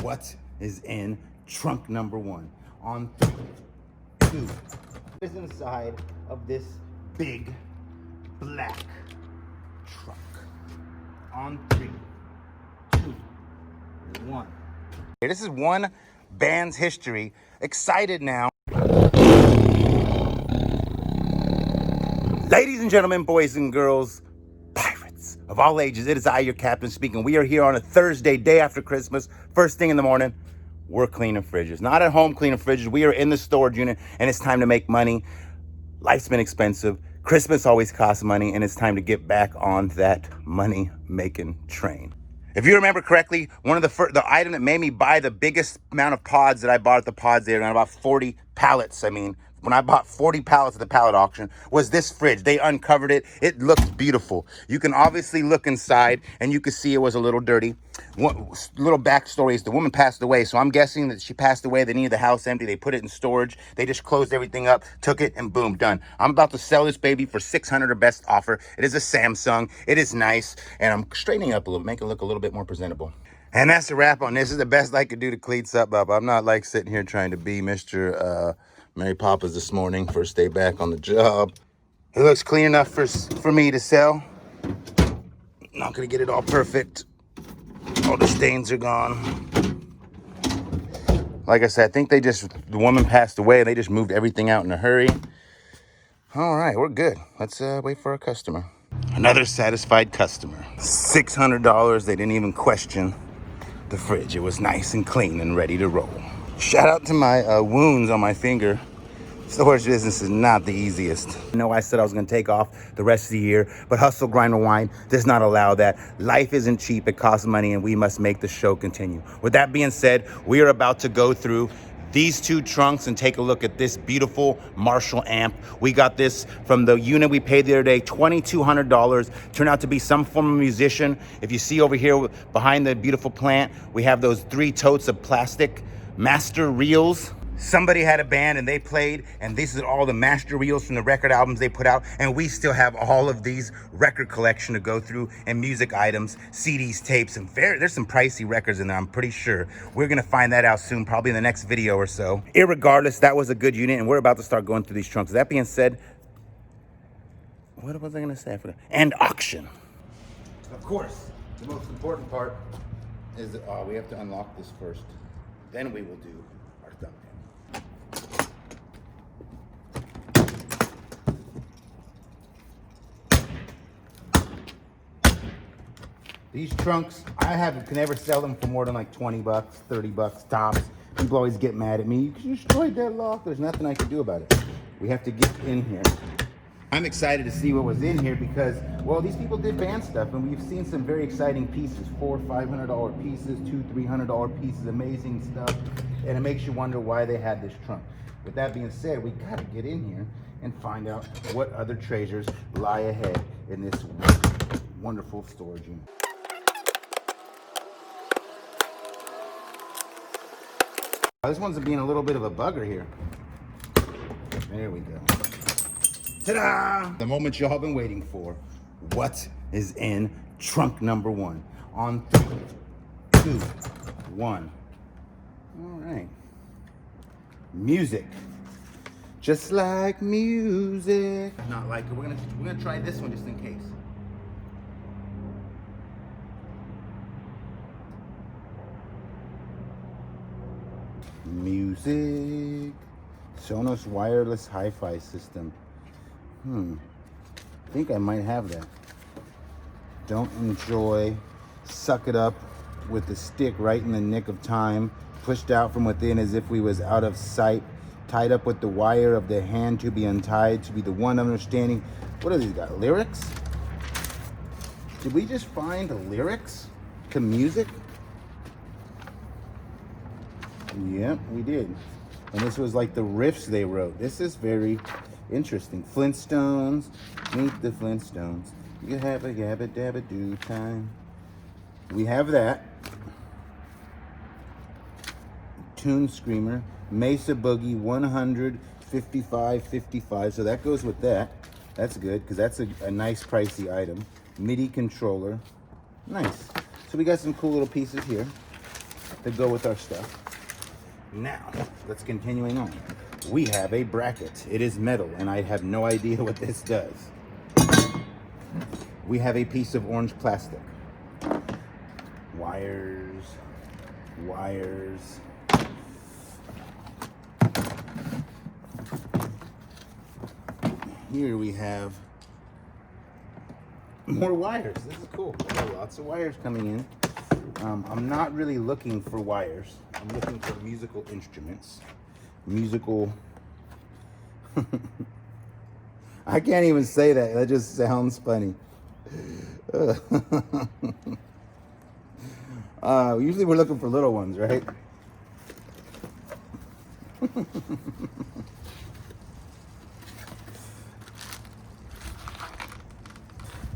what is in trunk number one. On 3, 2. What is inside of this big black truck? On 3, 2, 1. This is one band's history. Excited now. Ladies and gentlemen, boys and girls, pirates of all ages, it is I, your captain, speaking. We are here on a Thursday, day after Christmas, first thing in the morning. We're cleaning fridges. Not at home cleaning fridges. We are in the storage unit, and it's time to make money. Life's been expensive. Christmas always costs money, and it's time to get back on that money-making train. If you remember correctly, one of the item that made me buy the biggest amount of pods that I bought at the pods there, around about 40 pallets, when I bought 40 pallets at the pallet auction, was this fridge. They uncovered it. It looks beautiful. You can obviously look inside, and you can see it was a little dirty. One little backstory is the woman passed away, so I'm guessing that she passed away. They needed the house empty. They put it in storage. They just closed everything up, took it, and boom, done. I'm about to sell this baby for $600 or best offer. It is a Samsung. It is nice, and I'm straightening up a little, make it look a little bit more presentable. And that's a wrap on this. This is the best I could do to clean something up. I'm not like sitting here trying to be Mr. Mary Poppins this morning, first day back on the job. It looks clean enough for me to sell. Not gonna get it all perfect. All the stains are gone. Like I said, I think the woman passed away and they just moved everything out in a hurry. All right, we're good. Let's wait for our customer. Another satisfied customer. $600, they didn't even question the fridge. It was nice and clean and ready to roll. Shout out to my wounds on my finger. Storage business is not the easiest. I know I said I was gonna take off the rest of the year, but hustle, grind, and wine does not allow that. Life isn't cheap, it costs money, and we must make the show continue. With that being said, we are about to go through these two trunks and take a look at this beautiful Marshall amp. We got this from the unit we paid the other day, $2,200. Turned out to be some form of musician. If you see over here behind the beautiful plant, we have those 3 totes of plastic master reels. Somebody had a band and they played, and these are all the master reels from the record albums they put out, and we still have all of these record collection to go through, and music items, CDs, tapes, and there's some pricey records in there, I'm pretty sure. We're gonna find that out soon, probably in the next video or so. Irregardless, that was a good unit, and we're about to start going through these trunks. That being said, what was I gonna say? I forgot. And auction. Of course, the most important part is that we have to unlock this first. Then we will do our thumbnail. These trunks, can never sell them for more than like 20 bucks, 30 bucks tops. People always get mad at me. You destroyed that lock. There's nothing I can do about it. We have to get in here. I'm excited to see what was in here because, well, these people did band stuff, and we've seen some very exciting pieces, $400, $500 pieces, $200, $300 pieces, amazing stuff, and it makes you wonder why they had this trunk. With that being said, we gotta get in here and find out what other treasures lie ahead in this wonderful storage unit. This one's being a little bit of a bugger here. There we go. Ta-da! The moment y'all been waiting for. What is in trunk number one? On 3, 2, 1. All right. Music. Just like music. Not like it. We're gonna try this one just in case. Music. Sonos wireless hi-fi system. I think I might have that. Don't enjoy. Suck it up with the stick right in the nick of time. Pushed out from within as if we was out of sight. Tied up with the wire of the hand to be untied. To be the one understanding. What are these got? Lyrics? Did we just find the lyrics to music? Yep, we did. And this was like the riffs they wrote. This is very interesting. Flintstones, meet the Flintstones. You have a yabba dabba do time. We have that. Tune Screamer, Mesa Boogie 155.55. So that goes with that. That's good because that's a nice pricey item. MIDI controller. Nice. So we got some cool little pieces here. to go with our stuff. Now, let's continuing on. We have a bracket. It is metal, and I have no idea what this does. We have a piece of orange plastic. Wires. Here we have more wires. This is cool. Lots of wires coming in. I'm not really looking for wires. I'm looking for musical instruments. I can't even say that. That just sounds funny. Usually we're looking for little ones, right?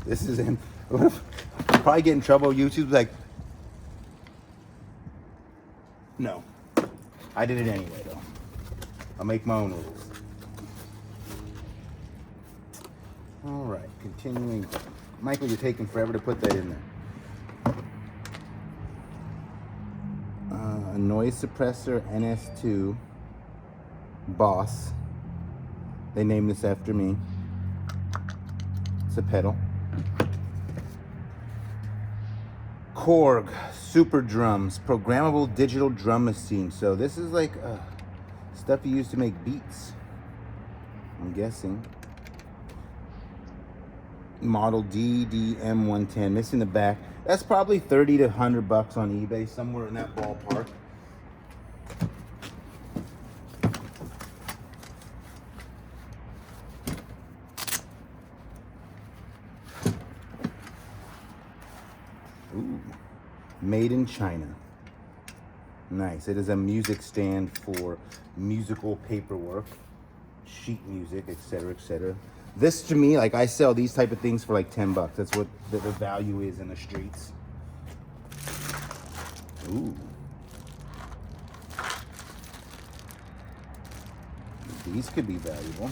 This is in. Probably get in trouble. YouTube's like, no. I did it anyway, though. I'll make my own rules. All right, continuing. Michael, you're taking forever to put that in there. A noise suppressor NS2 Boss. They named this after me. It's a pedal. Korg Super Drums, programmable digital drum machine. So this is like stuff you use to make beats, I'm guessing. Model DDM110, missing the back. That's probably 30 to 100 bucks on eBay, somewhere in that ballpark. Ooh, made in China. Nice. It is a music stand for musical paperwork, sheet music, etc., etc. This, to me, like, I sell these type of things for like 10 bucks. That's what the value is in the streets. Ooh. These could be valuable.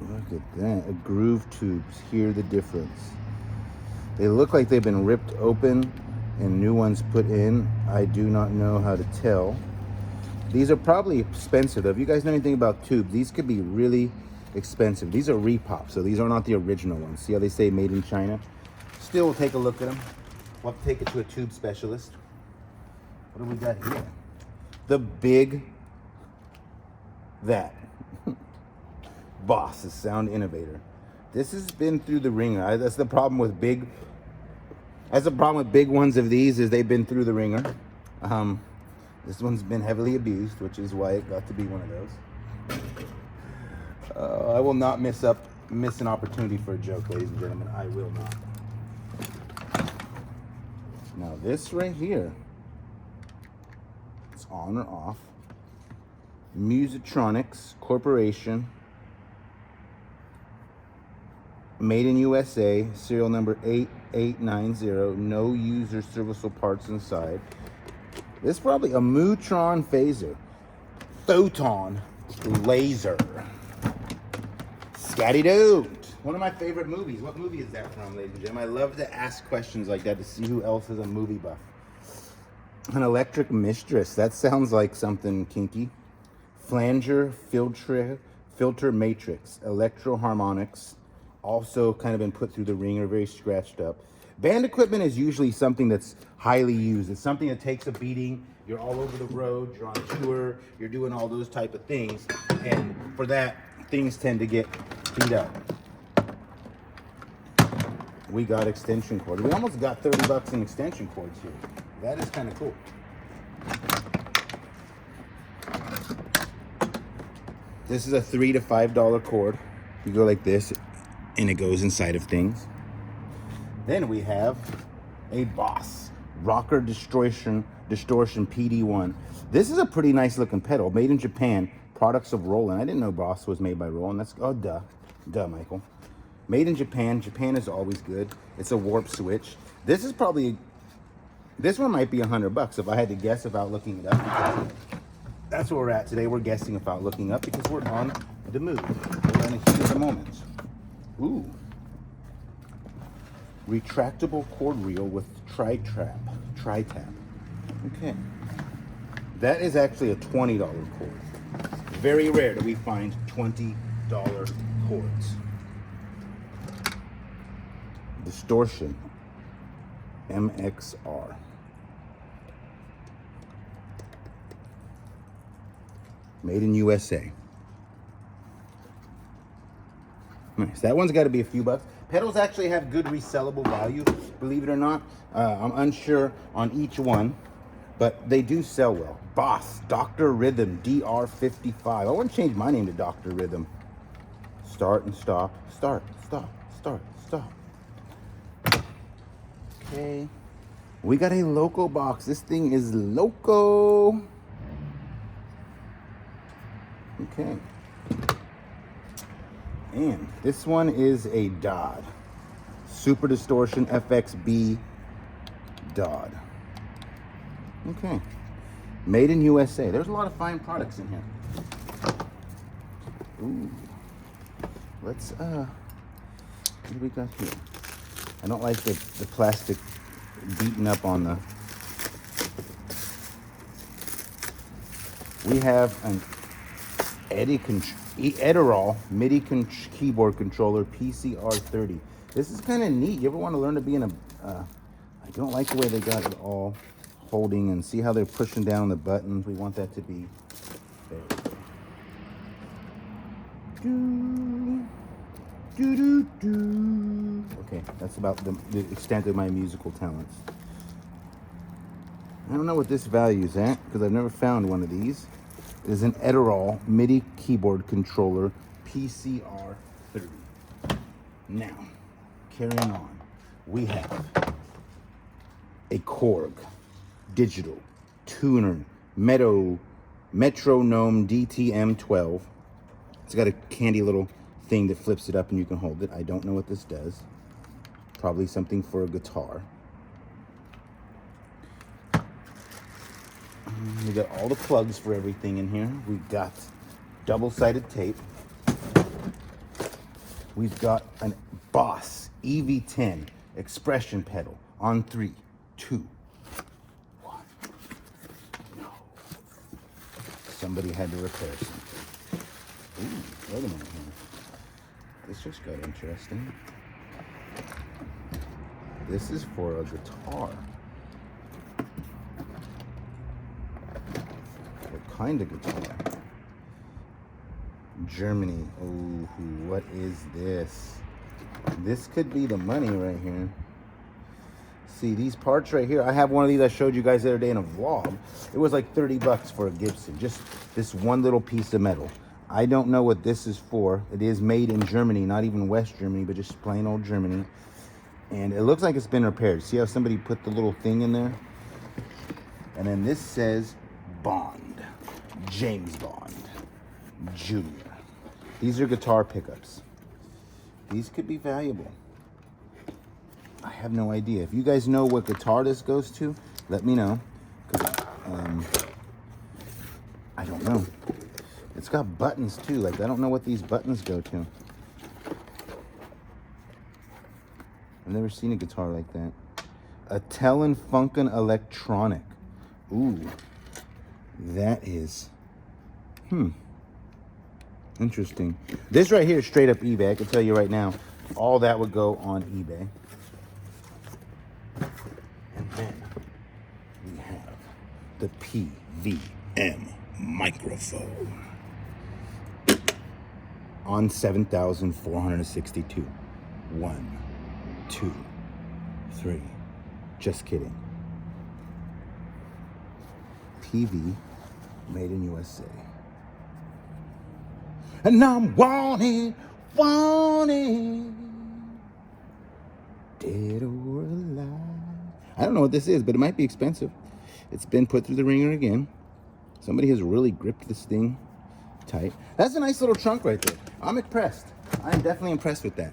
Look at that. Groove tubes. Hear the difference. They look like they've been ripped open and new ones put in. I do not know how to tell. These are probably expensive. If you guys know anything about tubes, these could be really expensive. These are repop, so these are not the original ones. See how they say made in China? Still, we'll take a look at them. We'll have to take it to a tube specialist. What do we got here? The big, that. Boss, the sound innovator. This has been through the ringer. That's the problem with big. That's the problem with big ones of these, is they've been through the ringer. This one's been heavily abused, which is why it got to be one of those. I will not miss an opportunity for a joke, ladies and gentlemen. I will not. Now this right here, it's on or off. Musitronics Corporation. Made in USA, serial number 8890, no user serviceable parts inside. This is probably a Mutron phaser. Photon laser. Scatty-doo. One of my favorite movies. What movie is that from, ladies and gentlemen? I love to ask questions like that to see who else is a movie buff. An electric mistress. That sounds like something kinky. Flanger filter matrix. Electro harmonics. Also kind of been put through the ringer, very scratched up. Band equipment is usually something that's highly used. It's something that takes a beating. You're all over the road, you're on tour, you're doing all those type of things. And for that, things tend to get beat up. We got extension cords. We almost got 30 bucks in extension cords here. That is kind of cool. This is a $3 to $5 cord. You go like this, and it goes inside of things. Then we have a Boss Rocker Distortion PD1. This is a pretty nice looking pedal, made in Japan. Products of Roland. I didn't know Boss was made by Roland. That's, oh, duh, Michael. Made in Japan. Japan is always good. It's a warp switch. This is probably, this one might be 100 bucks if I had to guess without looking it up. That's where we're at today. We're guessing without looking up because we're on the move. We're in the heat of the moment. Ooh. retractable cord reel with tri-tap. Okay. That is actually a $20 cord. Very rare that we find $20 cords. Distortion. MXR. Made in USA. Nice. That one's got to be a few bucks. Pedals actually have good resellable value, believe it or not. I'm unsure on each one, but they do sell well. Boss, Dr. Rhythm, DR55. I want to change my name to Dr. Rhythm. Start and stop. Start, stop, start, stop. Okay. We got a loco box. This thing is loco. Okay. And this one is a Dodd. Super Distortion FXB Dodd. Okay. Made in USA. There's a lot of fine products in here. Ooh. Let's, what do we got here? I don't like the plastic beaten up on the... We have an Edirol MIDI keyboard controller PCR30. This is kind of neat. You ever want to learn to be in a... I don't like the way they got it all holding, and see how they're pushing down the buttons. We want that to be there. Okay, that's about the extent of my musical talents. I don't know what this value is at, because I've never found one of these. It is an Edirol MIDI keyboard controller PCR30. Now, carrying on, we have a Korg digital tuner metronome DTM12. It's got a candy little thing that flips it up and you can hold it. I don't know what this does. Probably something for a guitar. We got all the plugs for everything in here. We've got double-sided tape. We've got an Boss EV10 expression pedal on 3, 2, 1. No. Somebody had to repair something. Ooh, wait a minute here. This just got interesting. This is for a guitar. What kind of guitar? Germany. Oh, what is this? This could be the money right here. See, these parts right here, I have one of these I showed you guys the other day in a vlog. It was like 30 bucks for a Gibson, just this one little piece of metal. I don't know what this is for. It is made in Germany, not even West Germany, but just plain old Germany. And it looks like it's been repaired. See how somebody put the little thing in there? And then this says Bond, James Bond, Jr. These are guitar pickups. These could be valuable. I have no idea. If you guys know what guitar this goes to, let me know. I don't know. It's got buttons too. Like, I don't know what these buttons go to. I've never seen a guitar like that. A Telefunken Electronic. Ooh. That is... Interesting. This right here is straight up eBay. I can tell you right now, all that would go on eBay. And then we have the PVM microphone on 7,462. 1, 2, 3. Just kidding. PV made in USA. And I'm wanted, dead or alive. I don't know what this is, but it might be expensive. It's been put through the ringer again. Somebody has really gripped this thing tight. That's a nice little trunk right there. I'm impressed. I'm definitely impressed with that.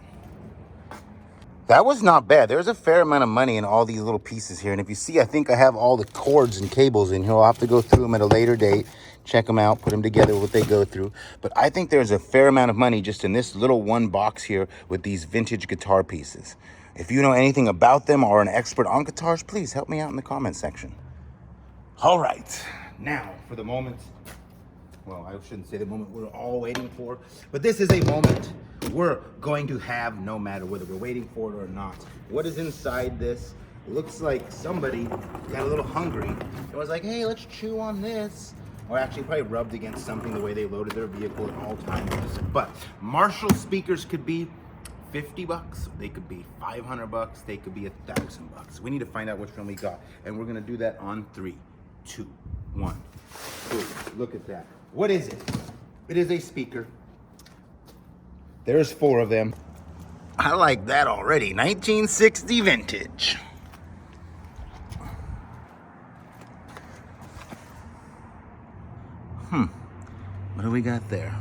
That was not bad. There's a fair amount of money in all these little pieces here. And if you see, I think I have all the cords and cables in here. I'll have to go through them at a later date, check them out, put them together, what they go through. But I think there's a fair amount of money just in this little one box here with these vintage guitar pieces. If you know anything about them or are an expert on guitars, please help me out in the comment section. All right, now for the moment, well, I shouldn't say the moment we're all waiting for, but this is a moment we're going to have no matter whether we're waiting for it or not. What is inside this? Looks like somebody got a little hungry and was like, hey, let's chew on this. Or actually probably rubbed against something the way they loaded their vehicle at all times. But Marshall speakers could be $50, they could be $500, they could be $1,000. We need to find out which one we got. And we're gonna do that on 3, 2, 1. Ooh, look at that. What is it? It is a speaker. There's 4 of them. I like that already. 1960 vintage. What do we got there?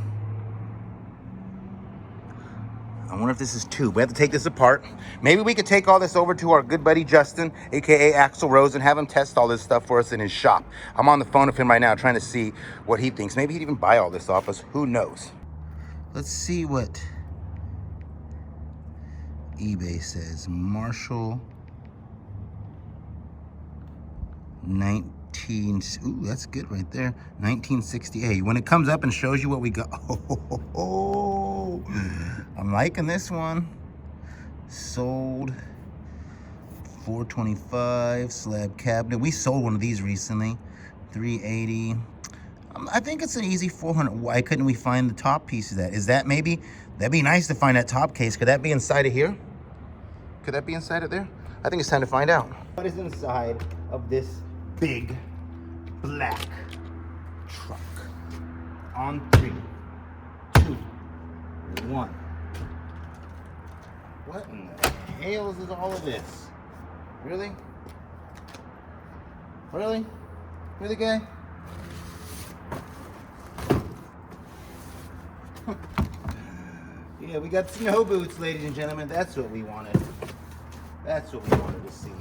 I wonder if this is 2. We have to take this apart. Maybe we could take all this over to our good buddy Justin, aka Axl Rose, and have him test all this stuff for us in his shop. I'm on the phone with him right now trying to see what he thinks. Maybe he'd even buy all this off us. Who knows? Let's see what eBay says. Marshall 19. Ooh, that's good right there. 1968. When it comes up and shows you what we got. Oh, I'm liking this one. Sold $425 slab cabinet. We sold one of these recently. $380. I think it's an easy $400. Why couldn't we find the top piece of that? Is that maybe? That'd be nice to find that top case. Could that be inside of here? Could that be inside of there? I think it's time to find out. What is inside of this big black truck? On 3, 2, 1. What in the hell is all of this? Really? Really? Really, guy? Yeah, we got snow boots, ladies and gentlemen. That's what we wanted. That's what we wanted to see.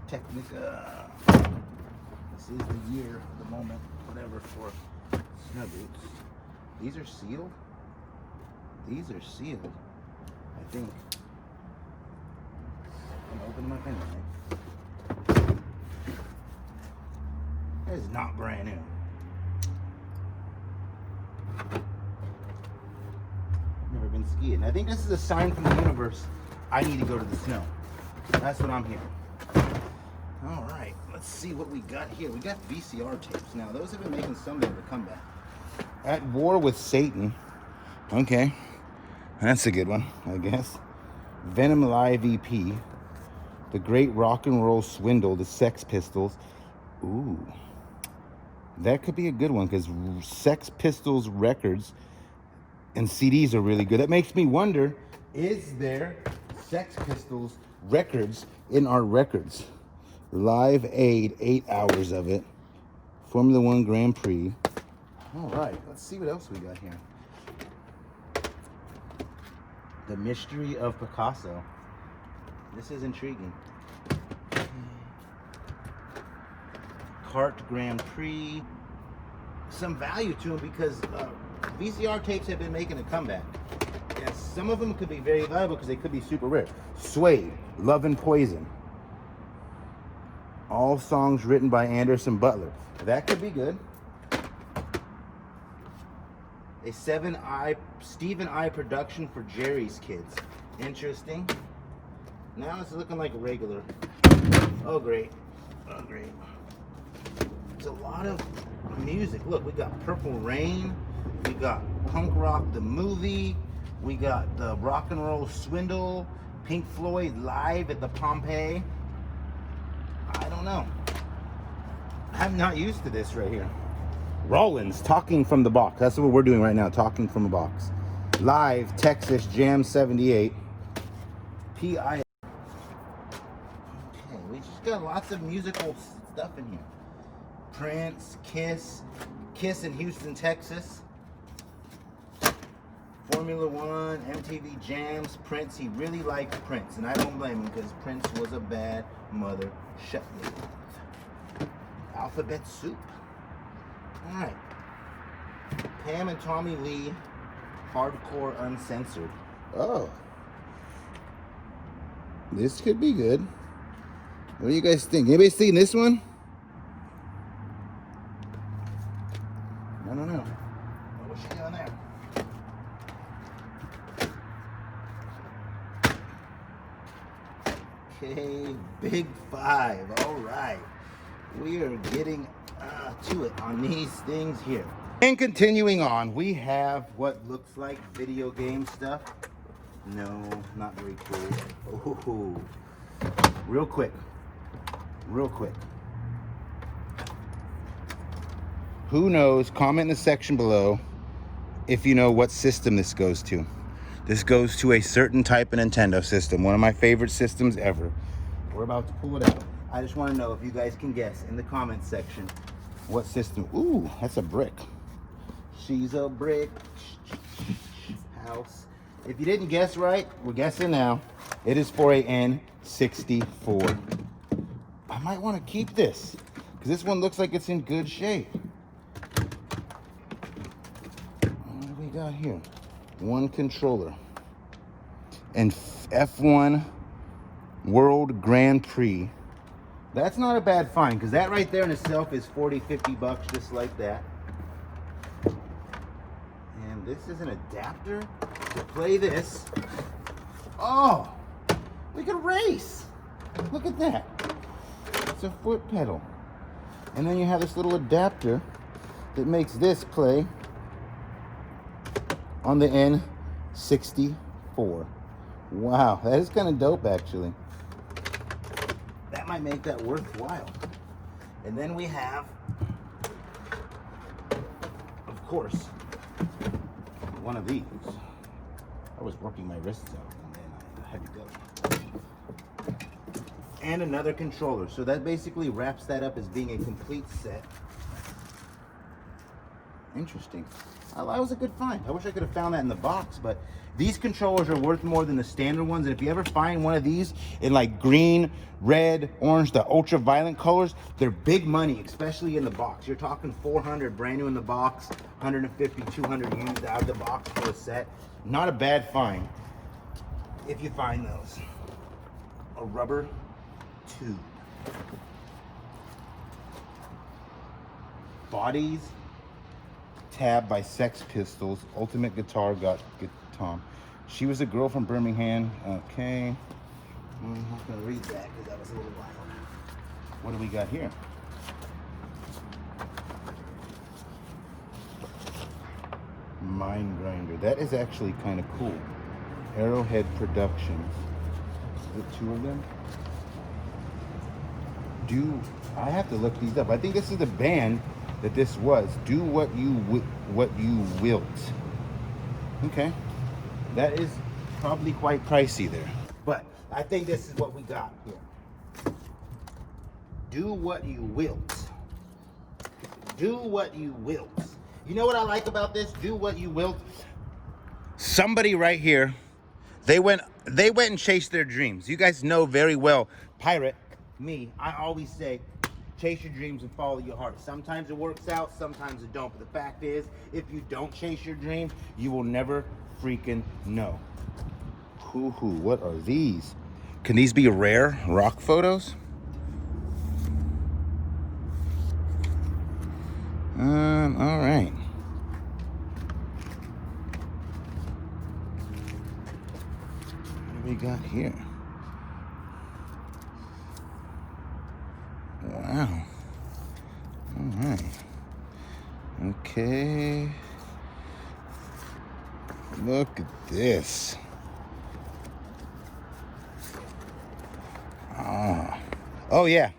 Technica. This is the year, the moment, whatever, for snow boots. These are sealed. These are sealed, I think. I'm gonna open my pen. That is not brand new. Never been skiing. I think this is a sign from the universe. I need to go to the snow. That's what I'm hearing. All right, let's see what we got here. We got VCR tapes. Now, those have been making some of a comeback. At War with Satan. Okay, that's a good one, I guess. Venom Live EP. The Great Rock and Roll Swindle, the Sex Pistols. Ooh, that could be a good one because Sex Pistols records and CDs are really good. That makes me wonder, is there Sex Pistols records in our records? Live Aid, 8 hours of it. Formula One Grand Prix. All right, let's see what else we got here. The Mystery of Picasso. This is intriguing. Kart Grand Prix. Some value to them because VCR tapes have been making a comeback. Yes, some of them could be very valuable because they could be super rare. Suede, Love and Poison. All songs written by Anderson Butler. That could be good. A Stephen I production for Jerry's Kids. Interesting. Now it's looking like a regular. Oh, great. Oh, great. It's a lot of music. Look, we got Purple Rain. We got Punk Rock the Movie. We got the Rock and Roll Swindle. Pink Floyd Live at the Pompeii. I don't know. I'm not used to this right here. Rollins, Talking from the Box. That's what we're doing right now, Talking from a Box. Live, Texas Jam 78. P.I. Okay, we just got lots of musical stuff in here. Prince, Kiss in Houston, Texas. Formula One, MTV Jams, Prince. He really liked Prince, and I don't blame him because Prince was a bad mother. Shut me. Alphabet Soup. All right. Pam and Tommy Lee, Hardcore Uncensored. Oh, This could be good. What do you guys think? Anybody seen this one? I don't know. What's she doing there? Okay, big 5. All right. We are getting to it on these things here. And continuing on, we have what looks like video game stuff. No, not very cool. Oh, real quick. Who knows? Comment in the section below if you know what system this goes to. This goes to a certain type of Nintendo system, one of my favorite systems ever. We're about to pull it out. I just want to know if you guys can guess in the comments section what system. Ooh, that's a brick. She's a brick house. If you didn't guess right, we're guessing now. It is for a N64. I might want to keep this because this one looks like it's in good shape. What do we got here? One controller and F1 World Grand Prix. That's not a bad find because that right there in itself is 40-50 bucks, just like that. And this is an adapter to play this. Oh, we can race. Look at that. It's a foot pedal. And then you have this little adapter that makes this play on the N64. Wow, that is kind of dope actually. That might make that worthwhile. And then we have, of course, one of these. I was working my wrists out and then I had to go. And another controller. So that basically wraps that up as being a complete set. Interesting. That was a good find. I wish I could have found that in the box, but these controllers are worth more than the standard ones. And if you ever find one of these in like green, red, orange, the ultra violent colors, they're big money, especially in the box. You're talking 400 brand new in the box, 150, 200 used out of the box for a set. Not a bad find if you find those. A rubber tube. Bodies tab by Sex Pistols. Ultimate Guitar got Tom. She was a girl from Birmingham. Okay. I'm not gonna read that because that was a little wild. What do we got here? Mind Grinder. That is actually kind of cool. Arrowhead Productions. Is it 2 of them? I have to look these up. I think this is the band that this was. Do what you wilt. Okay, that is probably quite pricey there, but I think this is what we got here. Do what you wilt. Do what you wilt. You know what I like about this? Do what you wilt. Somebody right here, they went and chased their dreams. You guys know very well, Pirate, me, I always say, chase your dreams and follow your heart. Sometimes it works out, sometimes it don't. But the fact is, if you don't chase your dream, you will never freaking know. What are these? Can these be rare rock photos? All right. What do we got here? Wow. All right. Okay. Look at this. Oh yeah.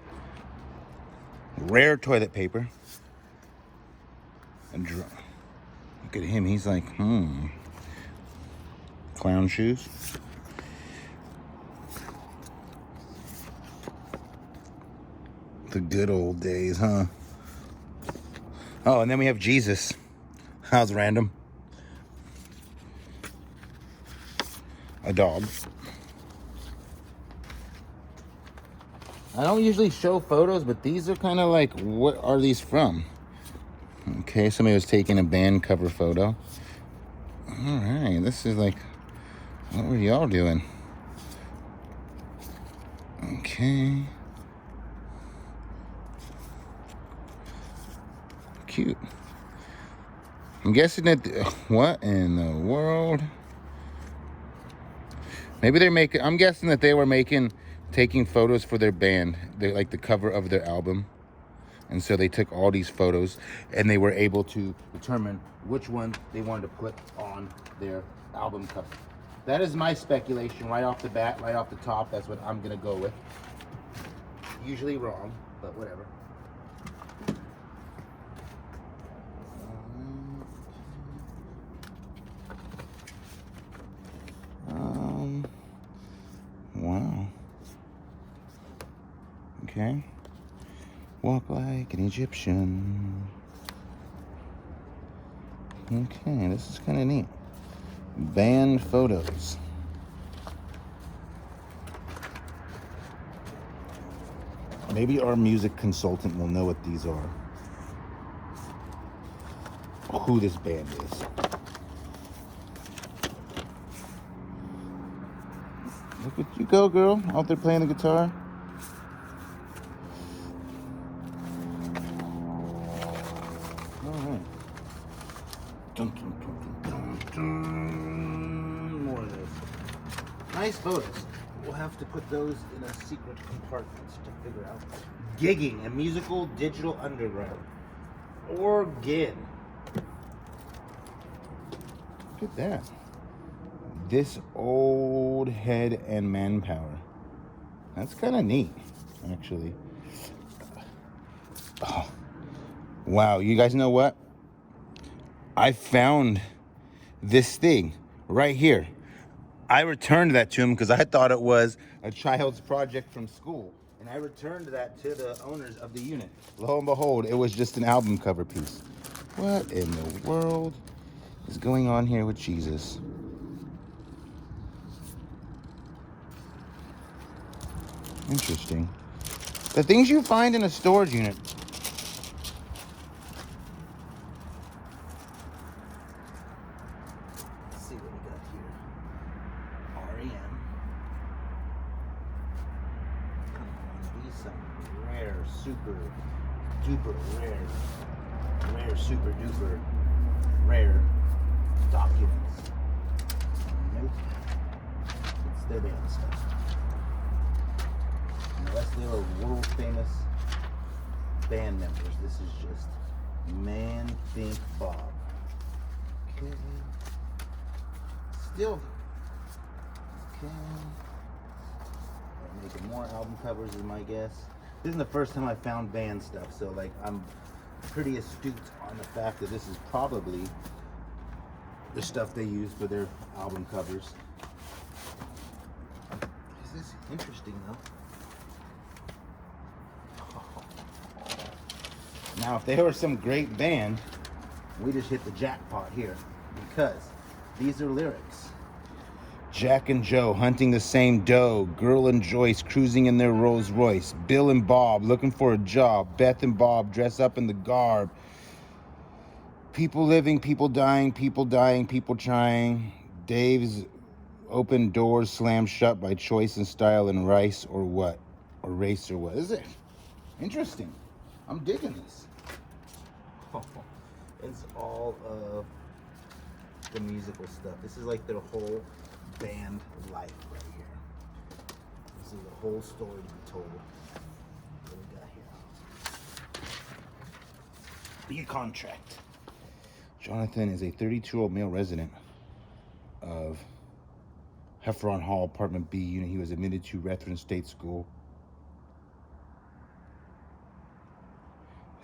Rare toilet paper. Look at him. He's like, Clown shoes. The good old days, huh? Oh, and then we have Jesus. How's random? A dog. I don't usually show photos, but these are kind of like, what are these from? Okay, somebody was taking a band cover photo. All right, this is like, what were y'all doing? Okay. Cute. I'm guessing that, what in the world? Maybe they're making, I'm guessing that they were taking photos for their band. They like the cover of their album. And so they took all these photos and they were able to determine which one they wanted to put on their album cover. That is my speculation right off the bat, right off the top. That's what I'm gonna go with. Usually wrong, but whatever. Wow. Okay. Walk like an Egyptian. Okay, this is kind of neat. Band photos. Maybe our music consultant will know what these are. Who this band is. Look at you go, girl. Out there playing the guitar. Alright. Dun, dun, dun, dun, dun, dun. More of this. Nice photos. We'll have to put those in a secret compartment to figure out. Gigging, a musical digital underground. Organ. Look at that. This old head and manpower. That's kind of neat, actually. Oh. Wow, you guys know what? I found this thing right here. I returned that to him because I thought it was a child's project from school. And I returned that to the owners of the unit. Lo and behold, it was just an album cover piece. What in the world is going on here with Jesus? Interesting. The things you find in a storage unit. Let's see what we got here. REM. Come on, be some rare, super duper rare, super duper rare documents. Nope. It's their band stuff. Unless they were world famous band members, this is just Man Think Bob. Okay. Still. Okay. They're making more album covers is my guess. This isn't the first time I found band stuff, so like I'm pretty astute on the fact that this is probably the stuff they use for their album covers. This is interesting though. Now, if they were some great band, we just hit the jackpot here because these are lyrics. Jack and Joe hunting the same doe. Girl and Joyce cruising in their Rolls Royce. Bill and Bob looking for a job. Beth and Bob dress up in the garb. People living, people dying, people trying. Dave's open doors slammed shut by choice and style and rice or what? Or race or what? Is it? Interesting. I'm digging this. Oh, it's all of the musical stuff. This is like their whole band life right here. This is a whole story to be told. What do we got here? Be a contract. Jonathan is a 32-year-old male resident of Heffron Hall, Apartment B unit. He was admitted to Rutherford State School.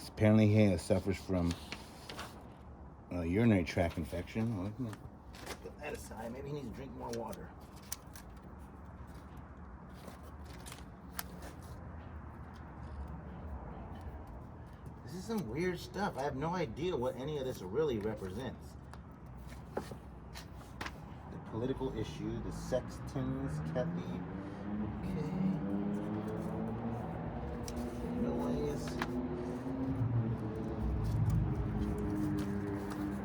Apparently he suffers from urinary tract infection. Well, put that aside. Maybe he needs to drink more water. This is some weird stuff. I have no idea what any of this really represents. The political issue, the sextons, Kathy. Okay. Noise.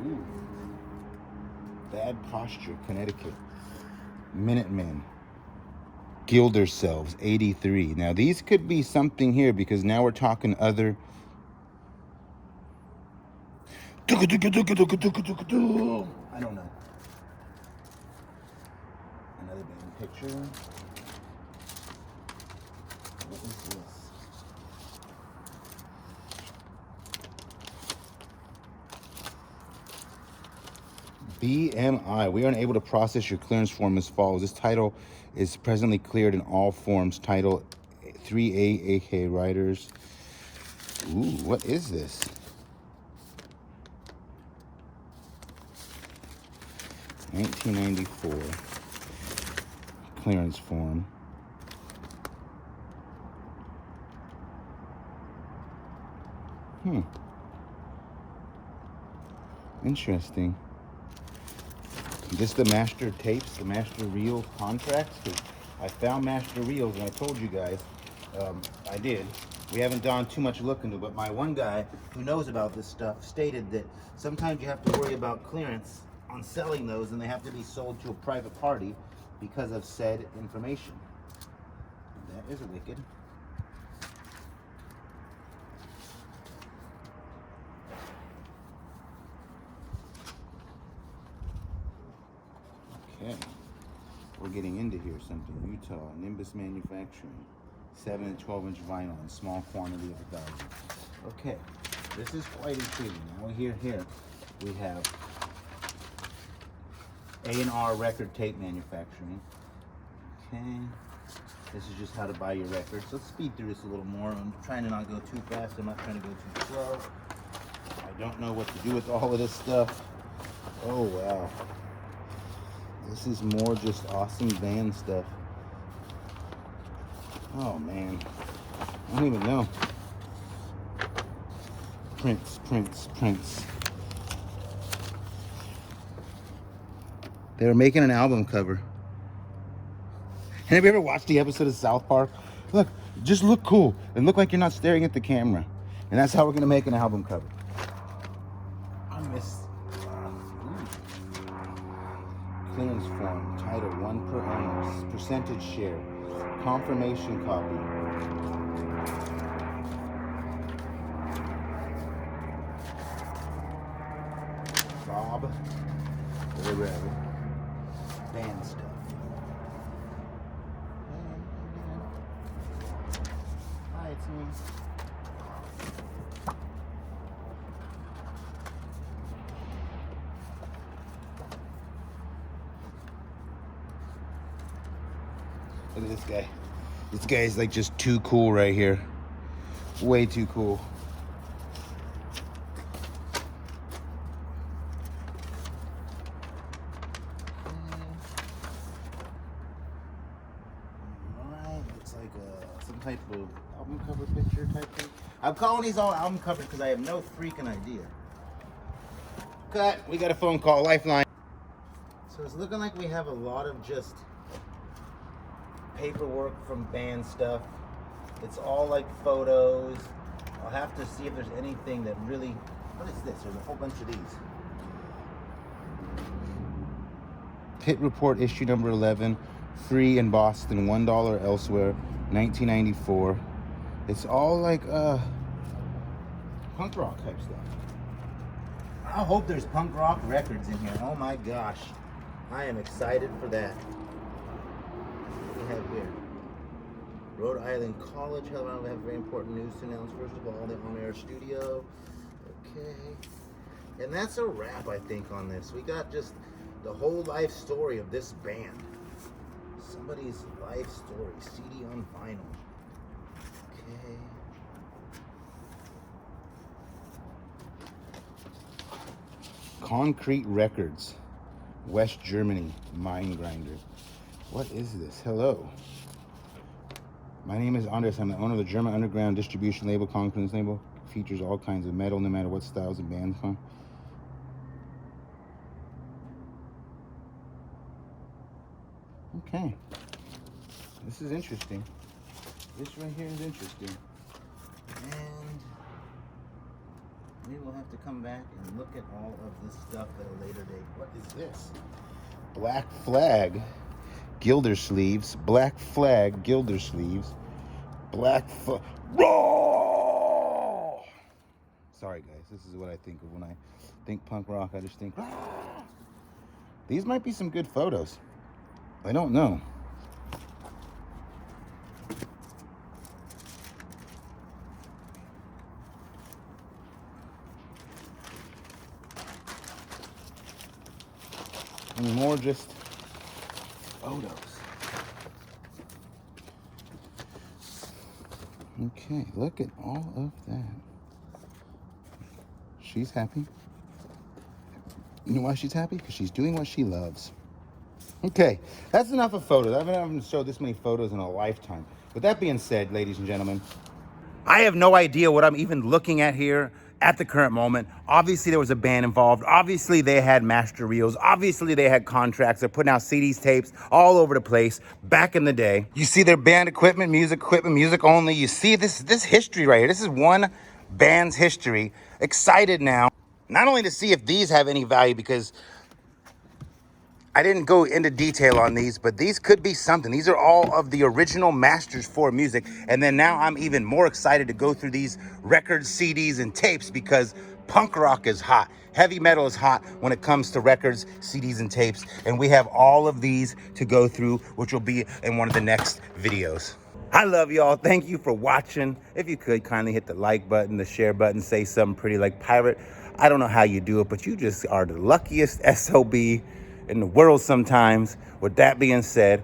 Ooh. Bad Posture, Connecticut. Minutemen. Gilder cells, 83. Now these could be something here because now we're talking other. I don't know. Another band picture. What is this? BMI. We are unable to process your clearance form as follows. This title is presently cleared in all forms. Title 3A AK Writers. Ooh, what is this? $19.94 clearance form. Interesting. This the master tapes, the master reel contracts? Because I found master reels and I told you guys, I did. We haven't done too much look into it, but my one guy who knows about this stuff stated that sometimes you have to worry about clearance on selling those and they have to be sold to a private party because of said information. That is wicked. Okay, we're getting into here something. Utah, Nimbus Manufacturing, 7 and 12-inch vinyl in small quantity of 1,000. Okay, this is quite intriguing. Now here we have A&R Record Tape Manufacturing. Okay, this is just how to buy your records. Let's speed through this a little more. I'm trying to not go too fast. I'm not trying to go too slow. I don't know what to do with all of this stuff. Oh, wow. This is more just awesome band stuff. Oh man, I don't even know. Prince. They were making an album cover. And have you ever watched the episode of South Park? Look, just look cool and look like you're not staring at the camera. And that's how we're gonna make an album cover. I miss clearance form, title 1 per owner, percentage share, confirmation copy. Bob, whatever, band stuff. Hi, it's me. Look at this guy. This guy is like just too cool right here. Way too cool. Alright, looks like some type of album cover picture type thing. I'm calling these all album covers because I have no freaking idea. Cut. We got a phone call. Lifeline. So it's looking like we have a lot of just paperwork from band stuff. It's all like photos. I'll have to see if there's anything that really. What is this? There's a whole bunch of these. Pit Report issue number 11, free in Boston, $1 elsewhere, 1994. It's all like punk rock type stuff. I hope there's punk rock records in here. Oh my gosh, I am excited for that. What do we have here? Rhode Island College. However, we have very important news to announce. First of all, the on-air studio. Okay, and that's a wrap, I think, on this. We got just the whole life story of this band. Somebody's life story. CD on vinyl. Okay. Concrete Records, West Germany, Mind Grinder. What is this? Hello. My name is Andres. I'm the owner of the German underground distribution label, Concrete label. Features all kinds of metal, no matter what styles and bands come. Okay. This is interesting. This right here is interesting. And we will have to come back and look at all of this stuff at a later date. What is this? Black Flag Gildersleeves, Black Flag Gildersleeves, Black Flag. Raw! Sorry, guys. This is what I think of when I think punk rock. I just think, "Raw!" These might be some good photos. I don't know. And more just photos. Okay, look at all of that. She's happy. You know why she's happy? Because she's doing what she loves. Okay, that's enough of photos. I haven't showed this many photos in a lifetime. With that being said, ladies and gentlemen, I have no idea what I'm even looking at here at the current moment. Obviously, there was a band involved. Obviously, they had master reels. Obviously, they had contracts. They're putting out CDs, tapes all over the place back in the day. You see their band equipment, music only. You see this history right here. This is one band's history. Excited now, not only to see if these have any value, because I didn't go into detail on these, but these could be something. These are all of the original masters for music. And then now I'm even more excited to go through these records, CDs, and tapes, because punk rock is hot. Heavy metal is hot when it comes to records, CDs, and tapes. And we have all of these to go through, which will be in one of the next videos. I love y'all. Thank you for watching. If you could kindly hit the like button, the share button, say something pretty like Pirate. I don't know how you do it, but you just are the luckiest SOB in the world sometimes. With that being said,